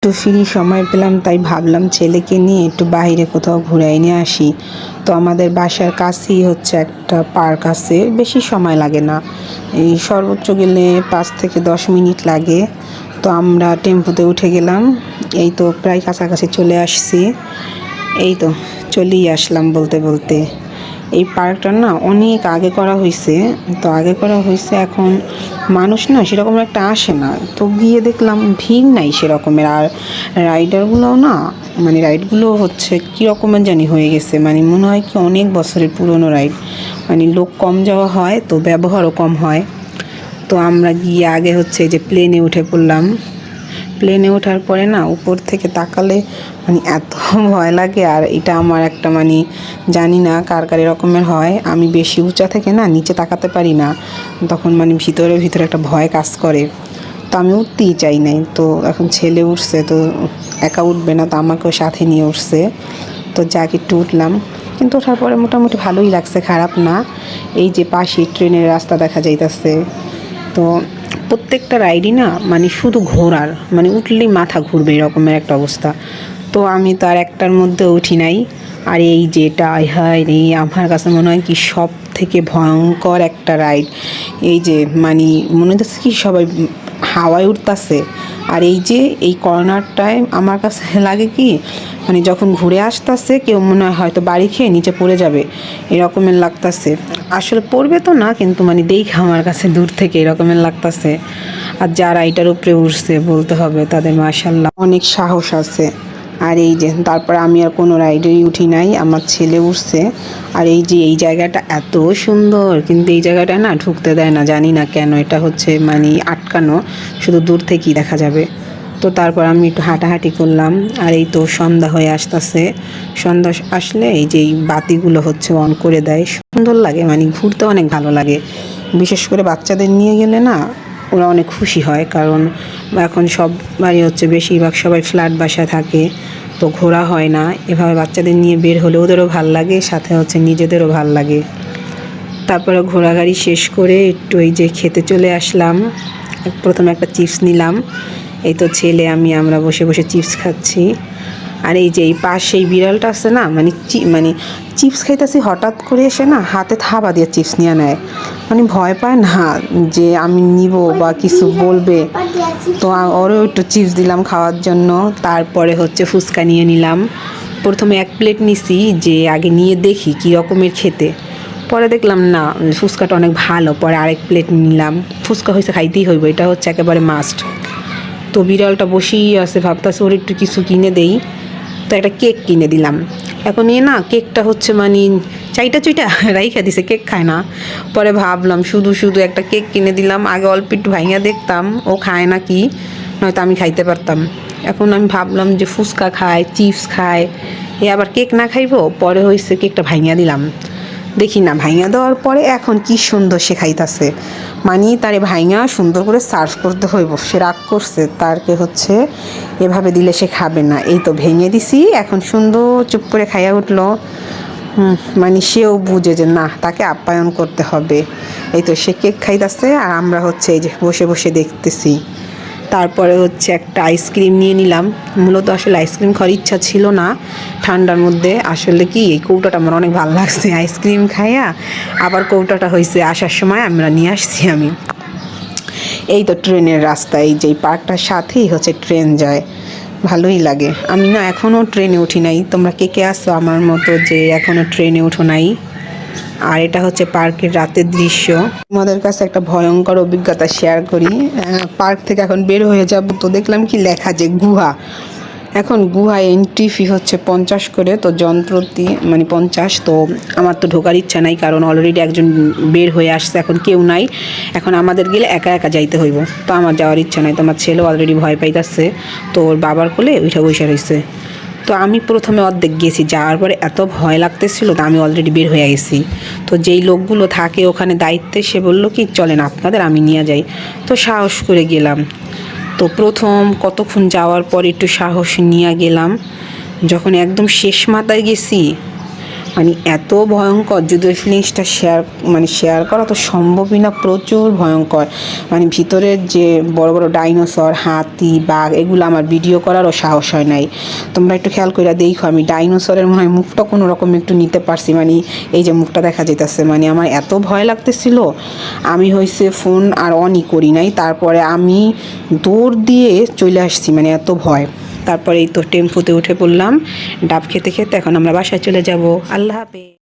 একটু ফ্রি সময় পেলাম, তাই ভাবলাম ছেলেকে নিয়ে একটু বাইরে কোথাও ঘুরাই নিয়ে আসি। তো আমাদের বাসার কাছেই হচ্ছে একটা পার্ক আছে, বেশি সময় লাগে না, এই সর্বোচ্চ গেলে 5 থেকে 10 মিনিট লাগে। তো আমরা টেম্পোতে উঠে গেলাম, এই তো প্রায় কাছাকাছি চলে আসছি। এই তো চলেই আসলাম বলতে বলতে। এই পার্কটা না অনেক আগে করা হয়েছে, তো আগে করা হয়েছে, এখন মানুষ না সেরকম একটা আসে না। তো গিয়ে দেখলাম ভিড় নাই সেরকমের। আর রাইডারগুলোও না, মানে রাইডগুলো হচ্ছে কীরকমের জানি হয়ে গেছে, মানে মনে হয় কি অনেক বছরের পুরনো রাইড। মানে লোক কম যাওয়া হয় তো ব্যবহারও কম হয়। তো আমরা গিয়ে আগে হচ্ছে যে প্লেনে উঠে পড়লাম। প্লেনে ওঠার পরে না উপর থেকে তাকালে মানে এত ভয় লাগে। আর এটা আমার একটা মানে জানি না কার কার এরকমের হয়, আমি বেশি উঁচা থেকে না নিচে তাকাতে পারি না, তখন মানে ভিতরে ভিতরে একটা ভয় কাজ করে। তো আমি উঠতেই চাই নাই। তো এখন ছেলে উঠছে, তো একা উঠবে না, তো আমাকেও সাথে নিয়ে উঠছে। তো যাকে একটু উঠলাম, কিন্তু ওঠার পরে মোটামুটি ভালোই লাগছে, খারাপ না। এই যে পাশে ট্রেনের রাস্তা দেখা যাইতেছে। তো প্রত্যেকটা রাইডই না মানে শুধু ঘোরার, মানে উঠলেই মাথা ঘুরবে এরকমের একটা অবস্থা। তো আমি তো আর একটার মধ্যে উঠি নাই। আর এই যেটা হায় রে, আমার কাছে মনে হয় কি সব থেকে ভয়ঙ্কর একটা রাইড। এই যে মানে মনে হচ্ছে কি সবাই হাওয়ায় উঠতেছে। আর এই যে এই কর্নারটায় আমার কাছে লাগে কি মানে যখন ঘুরে আসতেছে কেউ মনে হয় হয়তো বাড়ি খেয়ে নিচে পড়ে যাবে, এরকমের লাগতেছে। আসলে পড়বে তো না, কিন্তু মানে দেখে আমার কাছে দূর থেকে এরকমের লাগতেছে। আর যারা এটার উপরে উঠছে বলতে হবে তাদের মাশাআল্লাহ অনেক সাহস আছে। আর এই যে তারপর আমি আর কোনো রাইডেরই উঠি নাই, আমার ছেলে উঠছে। আর এই যে এই জায়গাটা এত সুন্দর, কিন্তু এই জায়গাটা না ঢুকতে দেয় না, জানি না কেন। এটা হচ্ছে মানে আটকানো, শুধু দূর থেকেই দেখা যাবে। তো তারপর আমি একটু হাঁটাহাঁটি করলাম। আর এই তো সন্ধ্যা হয়ে আসতেছে, সন্ধ্যা আসলে এই যে এই বাতিগুলো হচ্ছে অন করে দেয়, সুন্দর লাগে, মানে ঘুরতে অনেক ভালো লাগে। বিশেষ করে বাচ্চাদের নিয়ে গেলে না ওরা অনেক খুশি হয়, কারণ এখন সব বাড়ি হচ্ছে বেশিরভাগ সবাই ফ্ল্যাট বাসা থাকে, তো ঘোরা হয় না। এভাবে বাচ্চাদের নিয়ে বের হলে ওদেরও ভাল লাগে, সাথে হচ্ছে নিজেদেরও ভাল লাগে। তারপরে ঘোরাঘুরি শেষ করে একটু এই যে খেতে চলে আসলাম। প্রথমে একটা চিপস নিলাম, এই তো ছেলে আমরা বসে বসে চিপস খাচ্ছি। আর এই যে এই পাশে এই বিড়ালটা আছে না, মানে চিপস খাইতেছি, হঠাৎ করে এসে না হাতে থাবা দিয়ে চিপস নিয়ে নেয়, মানে ভয় পায় না যে আমি নিব বা কিছু বলবে। তো ওরও একটু চিপস দিলাম খাওয়ার জন্য। তারপরে হচ্ছে ফুচকা নিয়ে নিলাম। প্রথমে 1 প্লেট নিছি যে আগে নিয়ে দেখি কী রকমের খেতে, পরে দেখলাম না ফুচকাটা অনেক ভালো, পরে আরেক প্লেট নিলাম। ফুচকা হয়েছে খাইতেই হইব, এটা হচ্ছে একেবারে মাস্ট। তো বিড়ালটা বসেই আছে, ভাবতেছে ওর একটু কিছু কিনে দেই। তো একটা কেক কিনে দিলাম। এখন নিয়ে না কেকটা হচ্ছে মানে চাইটা চুইটা রাইখা দিছে, কেক খায় না। পরে ভাবলাম শুধু শুধু একটা কেক কিনে দিলাম, আগে অল্প একটু ভাইঙা দেখতাম ও খায় না কি, নয়তো আমি খাইতে পারতাম। এখন আমি ভাবলাম যে ফুচকা খায়, চিপস খায়, এ আবার কেক না খাইবো। পরে হয়েছে কেকটা ভাইঙা দিলাম, দেখি না ভাইঙা দেওয়ার পরে এখন কি সুন্দর সে খাইতাছে। মানে তারে ভাইঙা সুন্দর করে সার্ভ করতে হইব, সে রাগ করছে, তারকে হচ্ছে এভাবে দিলে সে খাবে না। এই তো ভেঙে দিছি, এখন সুন্দর চুপ করে খাইয়া উঠলো। মানে সেও বুঝে যে না, তাকে আপ্যায়ন করতে হবে। এই তো সে কেক খাইতেছে, আর আমরা হচ্ছে এই যে বসে বসে দেখতেছি। তারপরে হচ্ছে একটা আইসক্রিম নিয়ে নিলাম। মূলত আসলে আইসক্রিম খাওয়ার ইচ্ছা ছিল না ঠান্ডার মধ্যে, আসলে কি এই কৌটাটা আমার অনেক ভালো লাগছে আইসক্রিম খাইয়া। আবার কৌটাটা হয়েছে আসার সময় আমরা নিয়ে আসছি আমি। এই তো ট্রেনের রাস্তা, এই যে পার্কটার সাথেই হচ্ছে ট্রেন যায়, ভালোই লাগে। আমি না এখনও ট্রেনে উঠি নাই, তোমরা কে কে আসো আমার মতো যে এখনও ট্রেনে উঠো নাই? আর এটা হচ্ছে পার্কের রাতের দৃশ্য। আমাদের কাছে একটা ভয়ঙ্কর অভিজ্ঞতা শেয়ার করি। পার্ক থেকে এখন বের হয়ে যাব, তো দেখলাম কি লেখা যে গুহা। এখন গুহায় এন্ট্রি ফি হচ্ছে 50 করে, তো যন্ত্রটি মানে 50। তো আমার তো ঢোকার ইচ্ছা নাই, কারণ অলরেডি একজন বের হয়ে আসছে, এখন কেউ নাই। এখন আমাদের গেলে একা একা যাইতে হইব, তো আমার যাওয়ার ইচ্ছা নাই। তো আমার ছেলে অলরেডি ভয় পাইতেছে, তো ওর বাবার কোলে ওইটা বসে রয়েছে। তো আমি প্রথমে অর্ধেক গেছি, যাওয়ার পরে এত ভয় লাগতেছিল, তো আমি অলরেডি বের হয়ে গেছি। তো যেই লোকগুলো থাকে ওখানে দায়িত্বে, সে বললো কি চলেন আপনাদের আমি নিয়ে যাই। তো সাহস করে গেলাম। তো প্রথম কতক্ষণ যাওয়ার পর একটু সাহস নিয়ে গেলাম, যখন একদম শেষ মাথায় গেছি মানে এত ভয়ঙ্কর, যদি ওই ফিলিংসটা শেয়ার করা তো সম্ভবই না, প্রচুর ভয়ঙ্কর। মানে ভিতরের যে বড় বড় ডাইনোসর, হাতি, বাঘ, এগুলো আমার ভিডিও করারও সাহস হয় নাই। তোমরা একটু খেয়াল করে দেখো, আমি ডাইনোসরের মনে হয় মুখটা কোনো রকম একটু নিতে পারছি, মানে এই যে মুখটা দেখা যেতেছে। মানে আমার এত ভয় লাগতেছিল, আমি হয়েছে ফোন আর অনই করি নাই, তারপরে আমি দৌড় দিয়ে চলে আসছি, মানে এত ভয়। তারপরে এই তো টেম্পুতে উঠে পড়লাম ডাব খেতে খেতে। এখন আমরা বাসায় চলে যাব। আল্লাহ হাফেজ।